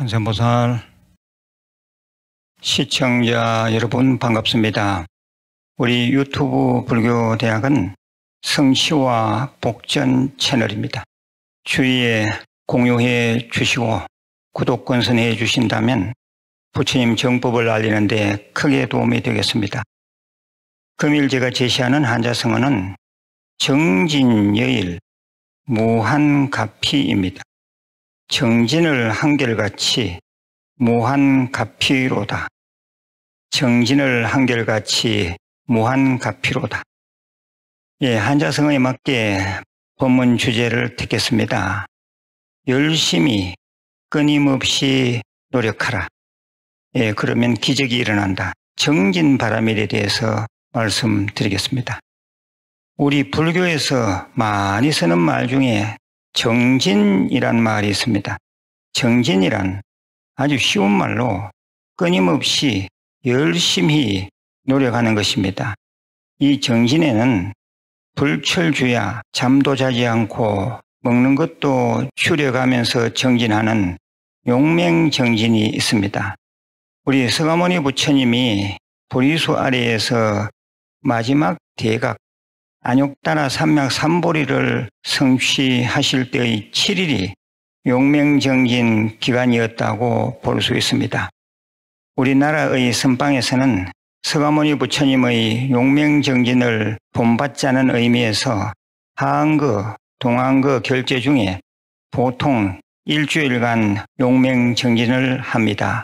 관세음보살 시청자 여러분 반갑습니다. 우리 유튜브 불교대학은 성시와 복전 채널입니다. 주위에 공유해 주시고 구독 권선해 주신다면 부처님 정법을 알리는 데 크게 도움이 되겠습니다. 금일 제가 제시하는 한자성어는 정진여일 무한가피입니다. 정진을 한결같이 무한가피로다. 정진을 한결같이 무한가피로다. 한자성어에 맞게 본문 주제를 택했습니다. 열심히 끊임없이 노력하라. 그러면 기적이 일어난다. 정진바라밀에 대해서 말씀드리겠습니다. 우리 불교에서 많이 쓰는 말 중에 정진이란 말이 있습니다. 정진이란 아주 쉬운 말로 끊임없이 열심히 노력하는 것입니다. 이 정진에는 불철주야, 잠도 자지 않고 먹는 것도 줄여가면서 정진하는 용맹정진이 있습니다. 우리 서가모니 부처님이 보리수 아래에서 마지막 대각 안욕다나 삼맥 삼보리를 성취하실 때의 7일이 용맹정진 기간이었다고 볼 수 있습니다. 우리나라의 선방에서는 서가모니 부처님의 용맹정진을 본받자는 의미에서 하안거, 동안거 결제 중에 보통 일주일간 용맹정진을 합니다.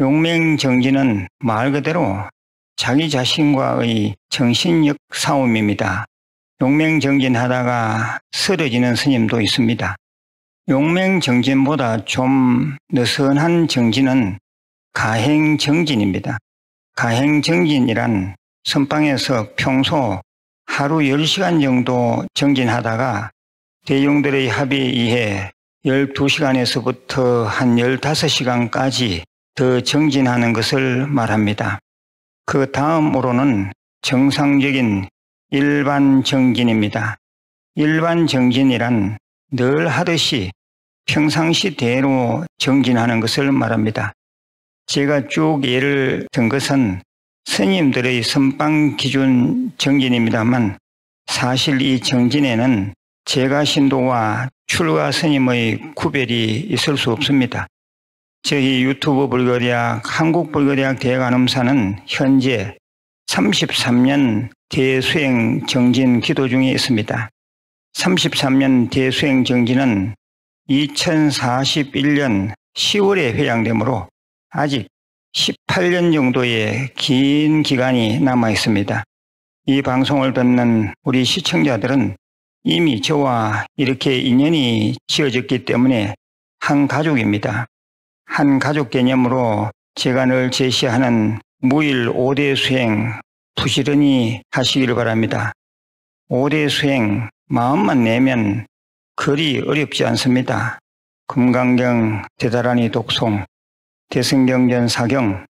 용맹정진은 말 그대로 자기 자신과의 정신력 싸움입니다. 용맹정진하다가 쓰러지는 스님도 있습니다. 용맹정진보다 좀 느슨한 정진은 가행정진입니다. 가행정진이란 선방에서 평소 하루 10시간 정도 정진하다가 대중들의 합의에 의해 12시간에서부터 한 15시간까지 더 정진하는 것을 말합니다. 그 다음으로는 정상적인 일반 정진입니다. 일반 정진이란 늘 하듯이 평상시대로 정진하는 것을 말합니다. 제가 쭉 예를 든 것은 스님들의 선방 기준 정진입니다만 사실 이 정진에는 제가 신도와 출가 스님의 구별이 있을 수 없습니다. 저희 유튜브 불교대학 한국불교대학 대관음사는 현재 33년 대수행 정진 기도 중에 있습니다. 33년 대수행 정진은 2041년 10월에 회양되므로 아직 18년 정도의 긴 기간이 남아 있습니다. 이 방송을 듣는 우리 시청자들은 이미 저와 이렇게 인연이 지어졌기 때문에 한 가족입니다. 한 가족 개념으로 제가 늘 제시하는 무일 5대 수행 부지런히 하시기를 바랍니다. 5대 수행 마음만 내면 거리 어렵지 않습니다. 금강경 대다라니 독송, 대승경전 사경,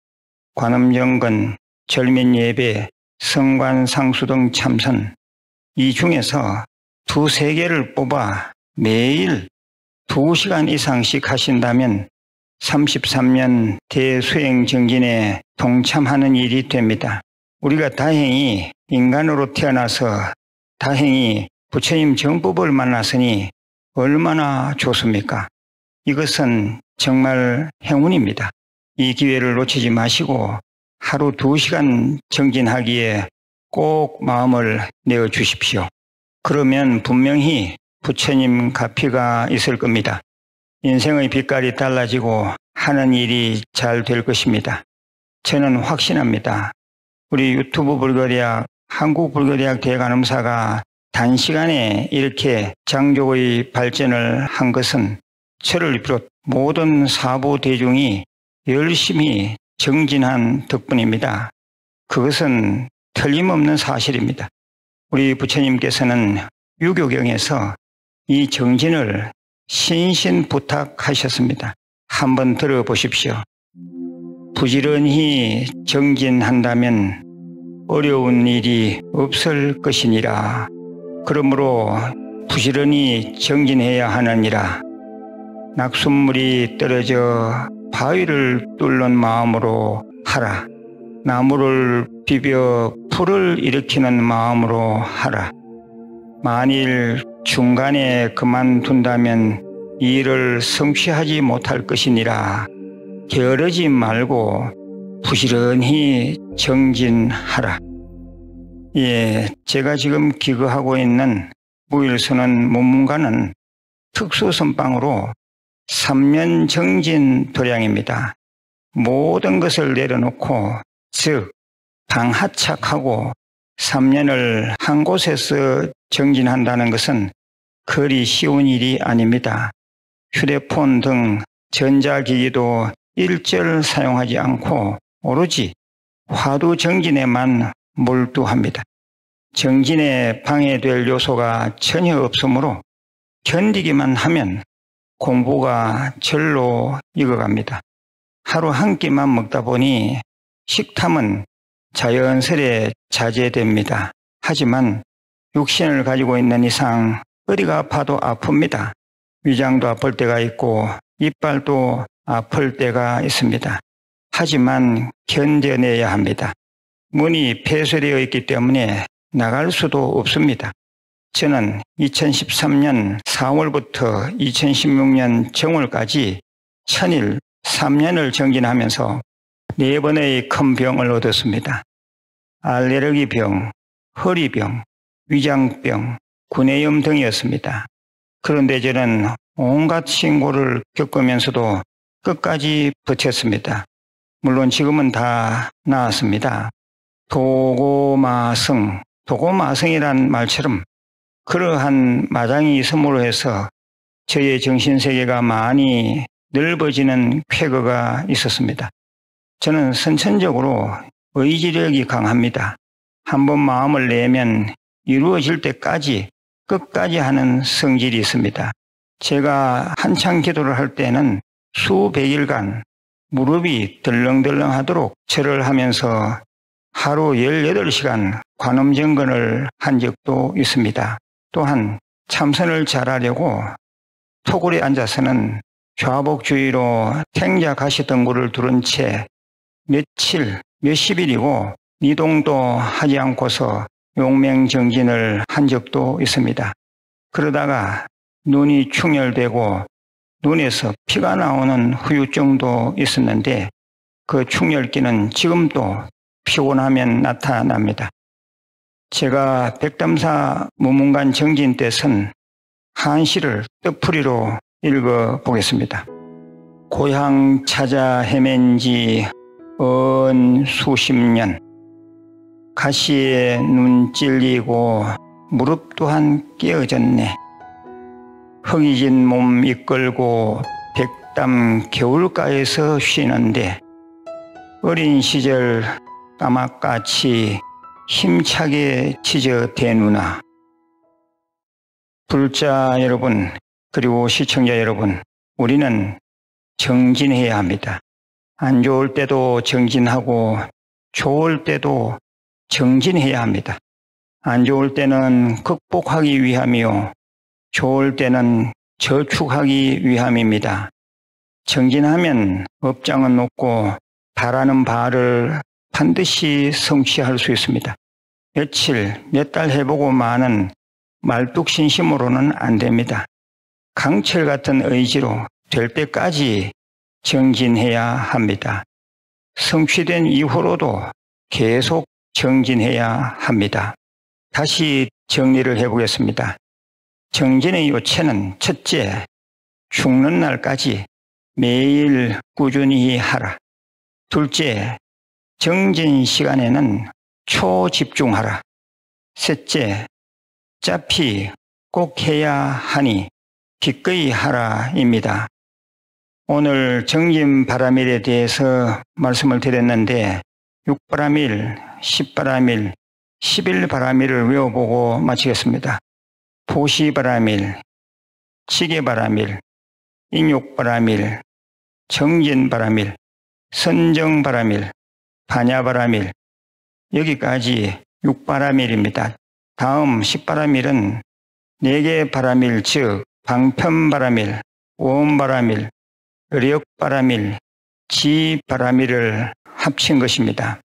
관음정건, 절민예배, 성관상수 등 참선, 이 중에서 두세 개를 뽑아 매일 2시간 이상씩 하신다면 33년 대수행 정진에 동참하는 일이 됩니다. 우리가 다행히 인간으로 태어나서 다행히 부처님 정법을 만났으니 얼마나 좋습니까? 이것은 정말 행운입니다. 이 기회를 놓치지 마시고 하루 2시간 정진하기에 꼭 마음을 내어 주십시오. 그러면 분명히 부처님 가피가 있을 겁니다. 인생의 빛깔이 달라지고 하는 일이 잘 될 것입니다. 저는 확신합니다. 우리 유튜브 불교대학 한국불교대학 대관음사가 단시간에 이렇게 장족의 발전을 한 것은 저를 비롯 모든 사부 대중이 열심히 정진한 덕분입니다. 그것은 틀림없는 사실입니다. 우리 부처님께서는 유교경에서 이 정진을 신신부탁하셨습니다. 한번 들어보십시오. 부지런히 정진한다면 어려운 일이 없을 것이니라. 그러므로 부지런히 정진해야 하느니라. 낙숫물이 떨어져 바위를 뚫는 마음으로 하라. 나무를 비벼 불을 일으키는 마음으로 하라. 만일 중간에 그만둔다면 이 일을 성취하지 못할 것이니라. 게으르지 말고 부지런히 정진하라. 예, 제가 지금 기거하고 있는 무일선언 문문가는 특수선방으로 3년 정진 도량입니다. 모든 것을 내려놓고, 즉 방하착하고 3년을 한 곳에서 정진한다는 것은 그리 쉬운 일이 아닙니다. 휴대폰 등 전자기기도 일절 사용하지 않고 오로지 화두 정진에만 몰두합니다. 정진에 방해될 요소가 전혀 없으므로 견디기만 하면 공부가 절로 익어갑니다. 하루 한 끼만 먹다 보니 식탐은 자연스레 자제됩니다. 하지만 육신을 가지고 있는 이상 어디가 아파도 아픕니다. 위장도 아플 때가 있고 이빨도 아플 때가 있습니다. 하지만 견뎌내야 합니다. 문이 폐쇄되어 있기 때문에 나갈 수도 없습니다. 저는 2013년 4월부터 2016년 정월까지 1000일 3년을 정진하면서 4번의 큰 병을 얻었습니다. 알레르기병, 허리병, 위장병, 구내염 등이었습니다. 그런데 저는 온갖 신고를 겪으면서도 끝까지 버텼습니다. 물론 지금은 다 나았습니다. 도고마성이란 말처럼 그러한 마장이 있음으로 해서 저의 정신세계가 많이 넓어지는 쾌거가 있었습니다. 저는 선천적으로 의지력이 강합니다. 한번 마음을 내면 이루어질 때까지 끝까지 하는 성질이 있습니다. 제가 한창 기도를 할 때는 수백일간 무릎이 덜렁덜렁하도록 절을 하면서 하루 18시간 관음정건을 한 적도 있습니다. 또한 참선을 잘하려고 토굴에 앉아서는 좌복주의로 탱자 가시등굴을 두른 채 며칠, 몇십일이고 이동도 하지 않고서 용맹정진을 한 적도 있습니다. 그러다가 눈이 충혈되고 눈에서 피가 나오는 후유증도 있었는데 그 충혈기는 지금도 피곤하면 나타납니다. 제가 백담사 무문관 정진 때 쓴 한시를 뜻풀이로 읽어보겠습니다. 고향 찾아 헤맨 지 수십 년, 가시에 눈 찔리고 무릎 또한 깨어졌네. 허기진 몸 이끌고 백담 겨울가에서 쉬는데 어린 시절 까맣같이 힘차게 찢어대누나. 불자 여러분, 그리고 시청자 여러분, 우리는 정진해야 합니다. 안 좋을 때도 정진하고 좋을 때도 정진해야 합니다. 안 좋을 때는 극복하기 위함이요, 좋을 때는 저축하기 위함입니다. 정진하면 업장은 높고 바라는 바를 반드시 성취할 수 있습니다. 며칠, 몇 달 해보고 마는 말뚝신심으로는 안 됩니다. 강철 같은 의지로 될 때까지 정진해야 합니다. 성취된 이후로도 계속 정진해야 합니다. 다시 정리를 해보겠습니다. 정진의 요체는 첫째, 죽는 날까지 매일 꾸준히 하라. 둘째, 정진 시간에는 초집중하라. 셋째, 어차피 꼭 해야 하니 기꺼이 하라입니다. 오늘 정진 바람일에 대해서 말씀을 드렸는데 6바람일, 10바람일, 11바람일을 외워보고 마치겠습니다. 보시바람일, 지게바람일, 인욕바람일, 정진바람일, 선정바람일, 반야바람일, 여기까지 6바람일입니다. 다음 10바람일은 4개 바람일, 즉 방편바람일, 원바라밀, 력바라밀, 지바라밀을 합친 것입니다.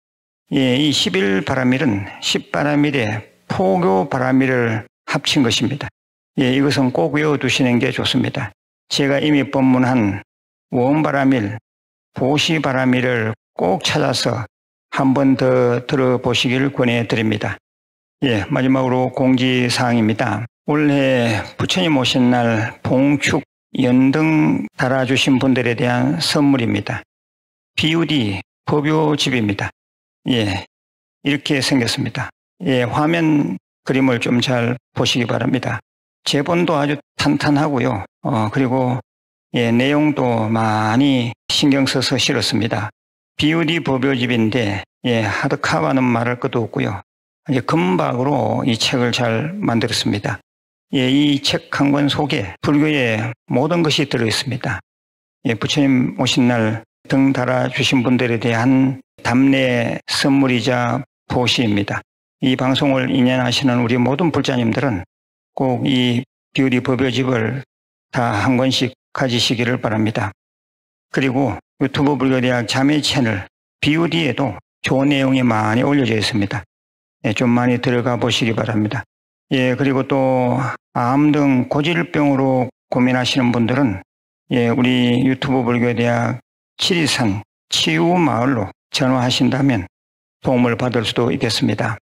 이 11바라밀은 10바라밀에 포교바라밀을 합친 것입니다. 이것은 꼭 외워두시는 게 좋습니다. 제가 이미 법문한 원바라밀, 보시바라밀을 꼭 찾아서 한 번 더 들어보시길 권해드립니다. 마지막으로 공지사항입니다. 올해 부처님 오신 날 봉축, 연등 달아주신 분들에 대한 선물입니다. BUD 법요집입니다. 이렇게 생겼습니다. 화면 그림을 좀 잘 보시기 바랍니다. 제본도 아주 탄탄하고요. 그리고 내용도 많이 신경 써서 실었습니다. BUD 법요집인데 하드카바는 말할 것도 없고요. 금박으로 이 책을 잘 만들었습니다. 이 책 한 권 속에 불교의 모든 것이 들어있습니다. 부처님 오신 날 등 달아주신 분들에 대한 답례 선물이자 보시입니다. 이 방송을 인연하시는 우리 모든 불자님들은 꼭 이 BUD 법요집을 다 한 권씩 가지시기를 바랍니다. 그리고 유튜브 불교대학 자매 채널 BUD에도 좋은 내용이 많이 올려져 있습니다. 좀 많이 들어가 보시기 바랍니다. 그리고 또 암 등 고질병으로 고민하시는 분들은 우리 유튜브 불교대학 치리산 치유마을로 전화하신다면 도움을 받을 수도 있겠습니다.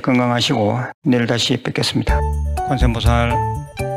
건강하시고 내일 다시 뵙겠습니다. 관세음보살.